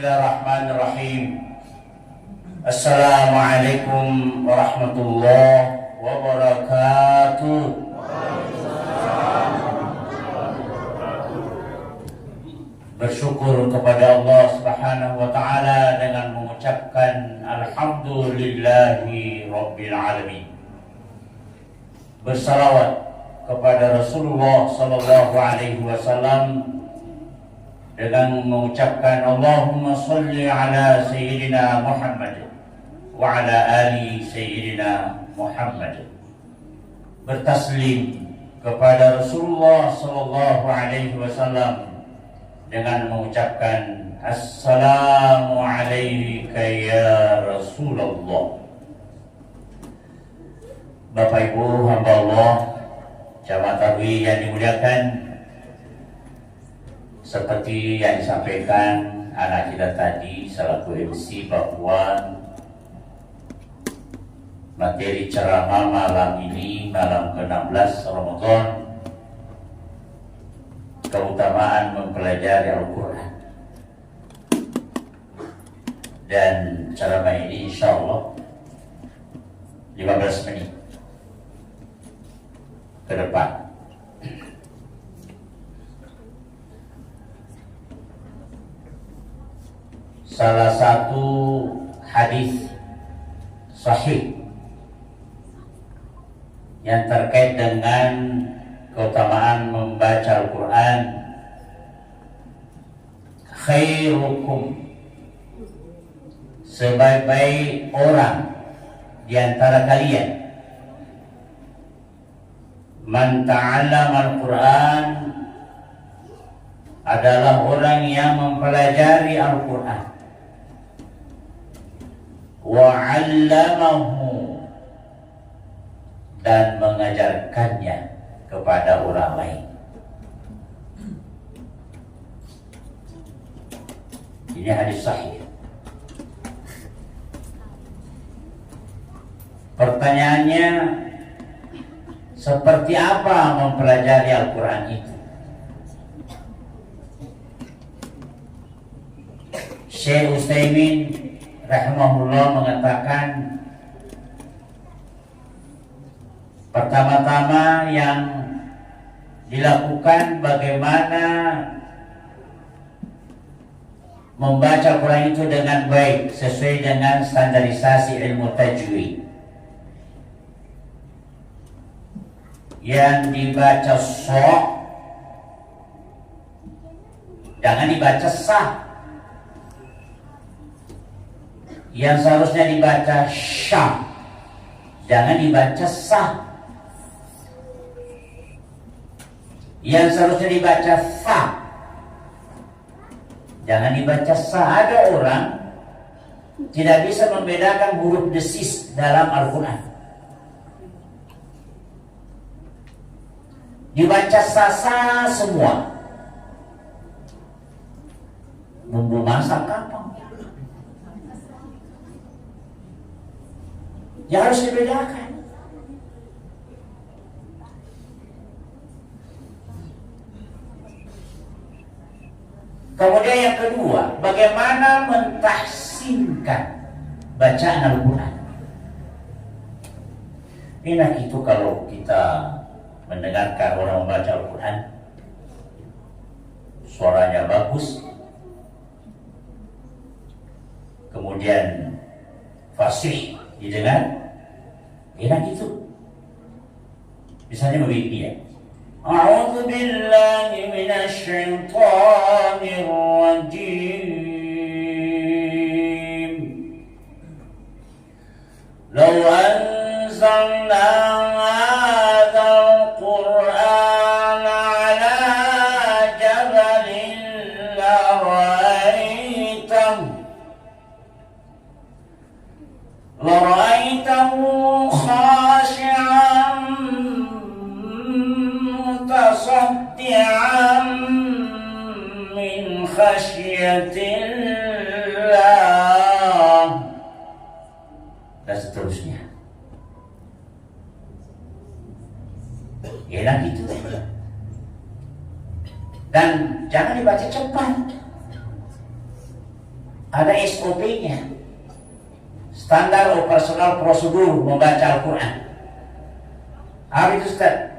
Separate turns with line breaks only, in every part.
Bismillahirrahmanirrahim. Assalamualaikum warahmatullahi wabarakatuh. Bersyukur kepada Allah Subhanahu wa taala dengan mengucapkan alhamdulillahi rabbil alamin. Bersalawat kepada Rasulullah sallallahu alaihi wasallam dengan mengucapkan Allahumma salli ala sayyidina Muhammad wa ala ali sayyidina Muhammad. Bertaslim kepada Rasulullah sallallahu alaihi wasallam dengan mengucapkan assalamu alayka ya Rasulullah. Bapak Ibu hamba Allah, jamaah tarawih yang dimuliakan, seperti yang disampaikan anak kita tadi selaku MC bahwa materi ceramah malam ini, malam ke-16 Ramadan, keutamaan mempelajari Al-Quran. Dan ceramah ini insya Allah 15 menit ke depan. Salah satu hadis sahih yang terkait dengan keutamaan membaca Al-Quran, khairukum, sebaik-baik orang di antara kalian, man ta'allama Al-Quran, adalah orang yang mempelajari Al-Quran, wa 'allamahu, dan mengajarkannya kepada orang lain. Ini hadis sahih. Pertanyaannya, seperti apa mempelajari Al-Quran itu? Syekh Utsaimin rahimahullah mengatakan, pertama-tama yang dilakukan bagaimana membaca Al-Quran itu dengan baik sesuai dengan standarisasi ilmu tajwid. Yang dibaca sok, jangan dibaca sah. Yang seharusnya dibaca syah, jangan dibaca sah. Yang seharusnya dibaca sah, jangan dibaca sah. Ada orang tidak bisa membedakan huruf desis dalam Al-Quran. Dibaca sah-sah semua. Bumbu masak kapan? Ya harus dibedakan. Kemudian yang kedua, bagaimana mentahsinkan bacaan Al-Quran. Enak itu kalau kita mendengarkan orang membaca Al-Quran, suaranya bagus, kemudian fasih didengar, enak itu. Misalnya begitu ya, A'udzu billahi minasy syaithanir rajim. Law anzalna hadzal Qur'ana 'ala jabalin la ra'aitahu khashi'an mutasaddian min khasyatillah, dan seterusnya. Enak gitu. Dan jangan dibaca cepat. Ada SOP-nya, standar operasional prosedur membaca Al-Quran. Apa itu Ustaz?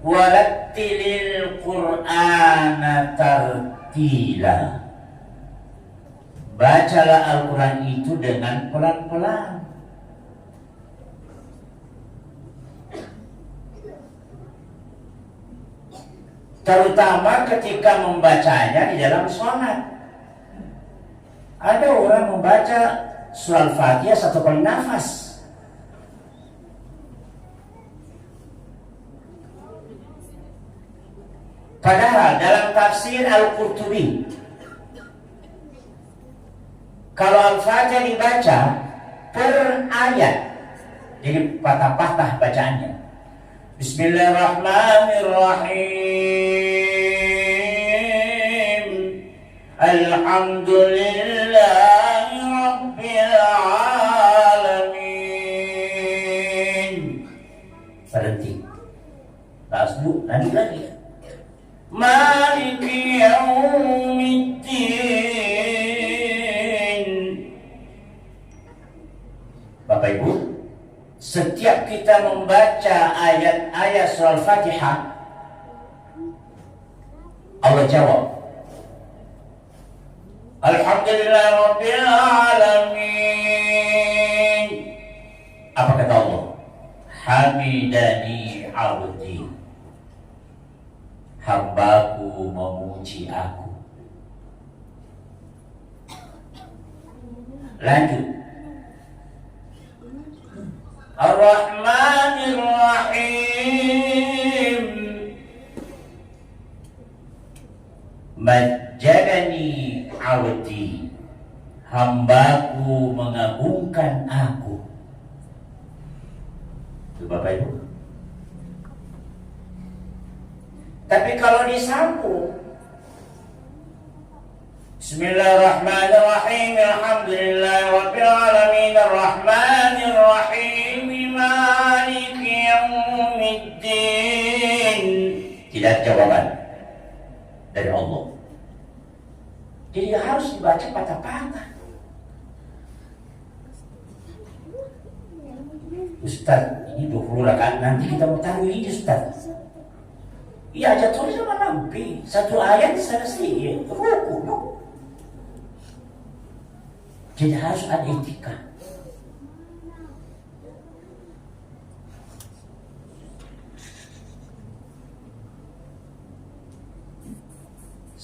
Warattilil Qur'ana tartila. Bacalah Al-Quran itu dengan pelan-pelan. Terutama ketika membacanya di dalam sholat. Ada orang membaca surah Al-Fatihah satu kali nafas. Padahal dalam tafsir Al-Qurtubi, kalau Al-Fatihah dibaca per ayat, jadi patah-patah bacaannya. Bismillahirrahmanirrahim. Alhamdulillahi Rabbil Alamin. Berhenti. Lalu lanjut lagi. Maliki Yaumiddin. Bapak Ibu, setiap kita membaca ayat-ayat surah Al-Fatihah, Allah jawab, Alhamdulillah Rabbil Alamin. Apa kata Allah? Hamidani abdi. Hambaku memuji aku. Lanjut. Ar-Rahmanir Rahim. Majjadani abdi. Hambaku mengagungkan aku. Itu Bapak Ibu. Tapi kalau disambung, Bismillahirrahmanirrahim. Alhamdulillahi Rabbil Alamin. Ar-Rahmanir Rahim. Maliki Yaumiddin. Tidak ada jawaban dari Allah. Jadi harus dibaca patah-patah. Ustaz, ini 20 rakaat, nanti kita mau taruh ini Ustaz. Iya, jatuhnya sama Nabi. Satu ayat selesai, ruku, no. Jadi harus ada etika.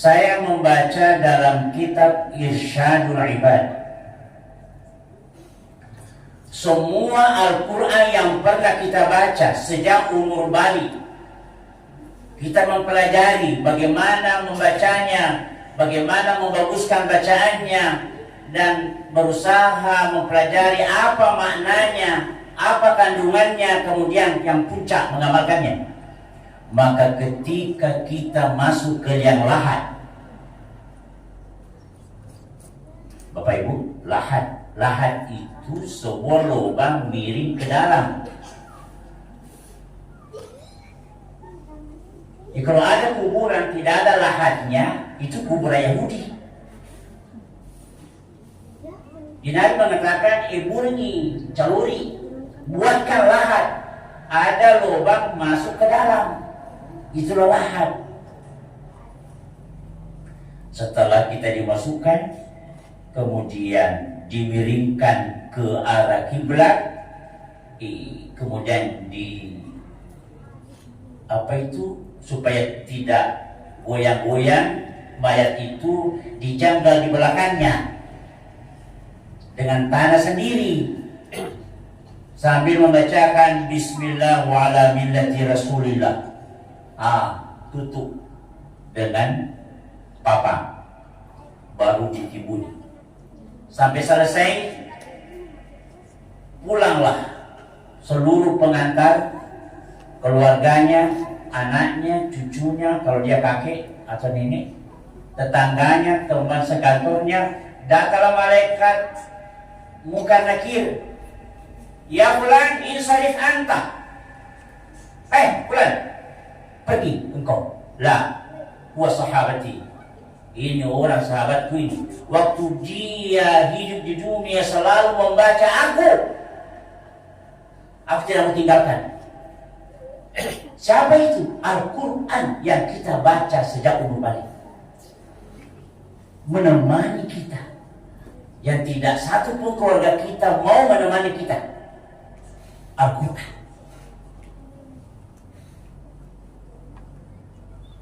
Saya membaca dalam kitab Irsyadul Ibad. Semua Al-Quran yang pernah kita baca sejak umur balik, kita mempelajari bagaimana membacanya, bagaimana membaguskan bacaannya, dan berusaha mempelajari apa maknanya, apa kandungannya, kemudian yang puncak mengamalkannya. Maka ketika kita masuk ke yang lahat, Bapak Ibu, lahat itu sebuah lubang miring ke dalam. Ya, kalau ada kuburan tidak ada lahatnya, itu kuburan Yahudi. Nabi mengatakan, ibunyi, caluri, buatkan lahat, ada lubang masuk ke dalam. Itulah lahat. Setelah kita dimasukkan, kemudian dimiringkan ke arah kiblat, kemudian supaya tidak goyang-goyang, mayat itu dijanggal di belakangnya dengan tanah sendiri sambil membacakan Bismillah wa ala millati Rasulillah. Tutup dengan papan, baru ditimbun sampai selesai. Pulanglah seluruh pengantar, keluarganya, anaknya, cucunya, kalau dia kakek atau nenek, tetangganya, teman sekantornya. Datanglah malaikat muka nakir, ya fulan insarif anta. Fulan, pergi engkau. La, huwa sahabati. Ini orang sahabatku ini, waktu dia hidup di dunia selalu membaca aku tidak mau tinggalkan. Siapa itu? Al-Quran yang kita baca sejak umur balik, menemani kita, yang tidak satu pun keluarga kita mau menemani kita. Al-Quran.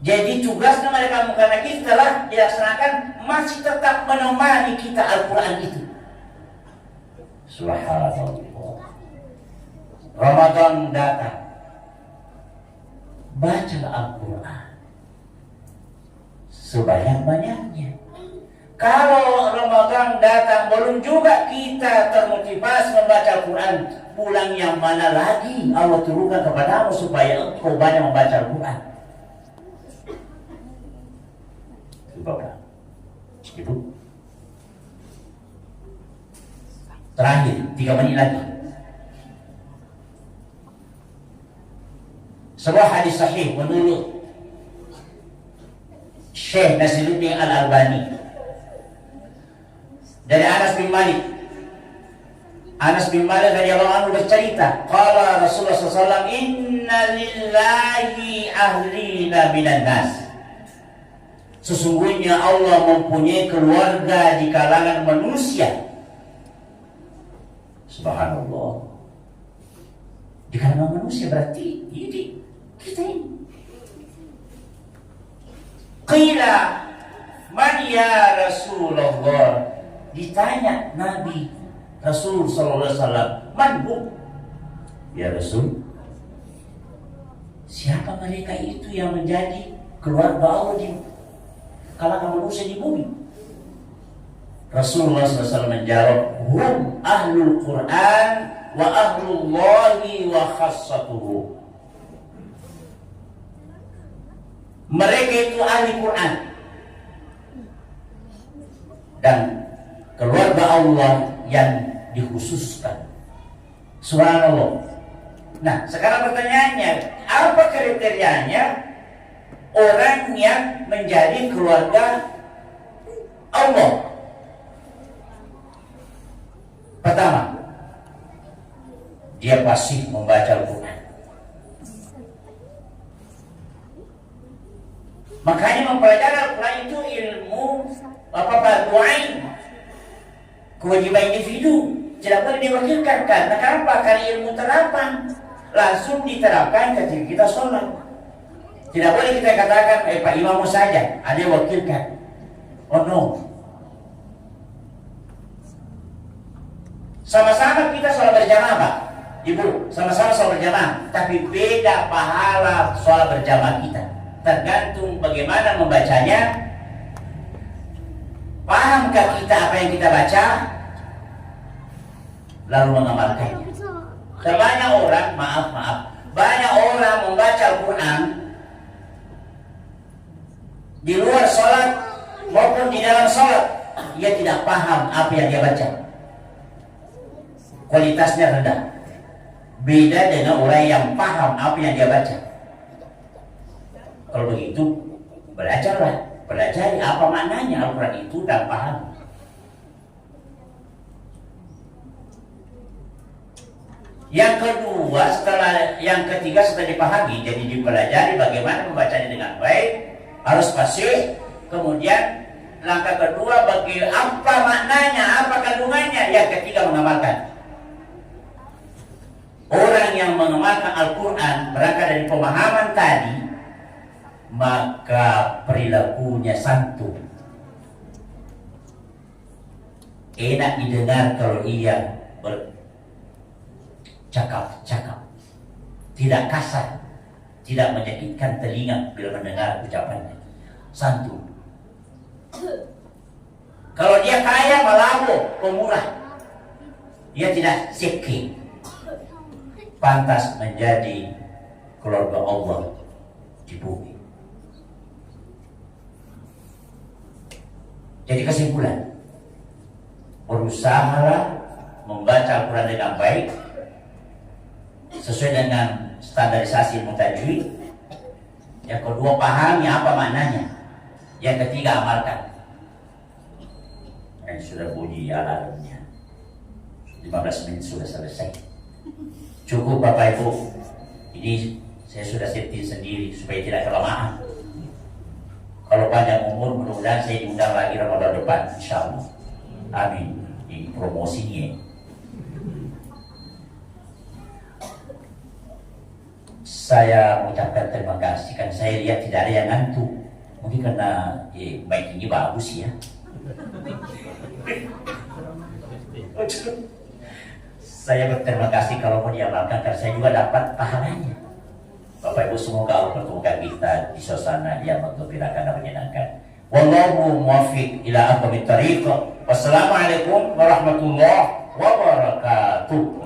Jadi tugasnya mereka karena kita telah dilaksanakan, masih tetap menemani kita Al-Quran itu. Subhanallah. Ramadan datang, bacalah Al-Quran sebanyak-banyaknya. Kalau Ramadan datang belum juga kita termotivasi membaca Al-Quran, bulan yang mana lagi Allah turunkan kepadamu supaya engkau banyak membaca Al-Quran? Bapak, Ibu, terakhir 3 menit lagi. Sebuah hadis sahih menurut Syekh Nasiruddin Al-Albani dari Anas bin Malik. Anas bin Malik radhiyallahu anhu bercerita, qala Rasulullah SAW, inna lillahi ahlina minan nas. Sesungguhnya Allah mempunyai keluarga di kalangan manusia. Subhanallah. Di kalangan manusia berarti ini kita ini. Qila man ya Rasulullah. Ditanya Nabi Rasul sallallahu alaihi wasallam, man hum? Ya Rasul, siapa mereka itu yang menjadi keluarga Allah di kalangan manusia di bumi? Rasulullah SAW menjawab, hum ahlul Quran wa ahlullahi wa khassatuhu. Mereka itu ahli Quran dan keluarga Allah yang dikhususkan. Subhanallah. Nah, sekarang pertanyaannya, apa kriterianya orang yang menjadi keluarga Allah? Pertama, dia pasti membaca Al-Quran. Makanya mempelajari Al-Quran itu ilmu fardu ain, kewajiban individu, tidak boleh diwakilkan. Karena kenapa? Karena ilmu terapang langsung diterapkan ketika kita sholat. Tidak boleh kita katakan, Pak Imam saja, ada yang wakilkan. Oh no. Sama-sama kita sholat berjamaah, Pak Ibu, sama-sama sholat berjamaah, tapi beda pahala sholat berjamaah kita. Tergantung bagaimana membacanya. Pahamkah kita apa yang kita baca, lalu mengamalkannya? Banyak orang, banyak orang membaca Al-Quran di luar sholat maupun di dalam sholat, dia tidak paham apa yang dia baca. Kualitasnya rendah. Beda dengan orang yang paham apa yang dia baca. Kalau begitu, belajarlah. Pelajari apa maknanya Al-Quran itu dan paham. Yang kedua, yang ketiga setelah dipahami, jadi dipelajari bagaimana membacanya dengan baik, harus fasih. Kemudian langkah kedua, bagi apa maknanya, apa kandungannya. Yang ketiga, mengamalkan. Orang yang mengamalkan Al-Quran berangkat dari pemahaman tadi, maka perilakunya santun, enak didengar kalau ia bercakap-cakap, tidak kasar, tidak menyakitkan telinga bila mendengar ucapannya, santun. Kalau dia kaya, malabo, pemurah, dia tidak seki, pantas menjadi keluarga Allah di bumi. Jadi kesimpulan, berusahalah membaca Al-Quran dengan baik sesuai dengan standarisasi ilmu tajwid. Yang kedua, pahami apa maknanya. Yang ketiga, amalkan. Sudah bunyi alarmnya. 15 menit sudah selesai. Cukup Bapak Ibu. Ini saya sudah setting sendiri supaya tidak kelamaan. Kalau panjang umur, mudah-mudahan saya diundang lagi Ramadan depan, insya Allah. Amin. Ini promosinya. Saya mengucapkan terima kasih. Kan saya lihat tidak ada yang ngantuk. Mungkin karena mic ini bagus ya. Saya berterima kasih kalau mau diamalkan, karena saya juga dapat pahalanya. Bapak Ibu, semoga Allah pertemukan kita di suasana yang menggembirakan dan menyenangkan. Wallahu muwaffiq ila aqwamit thariq. Wassalamualaikum warahmatullahi wabarakatuh.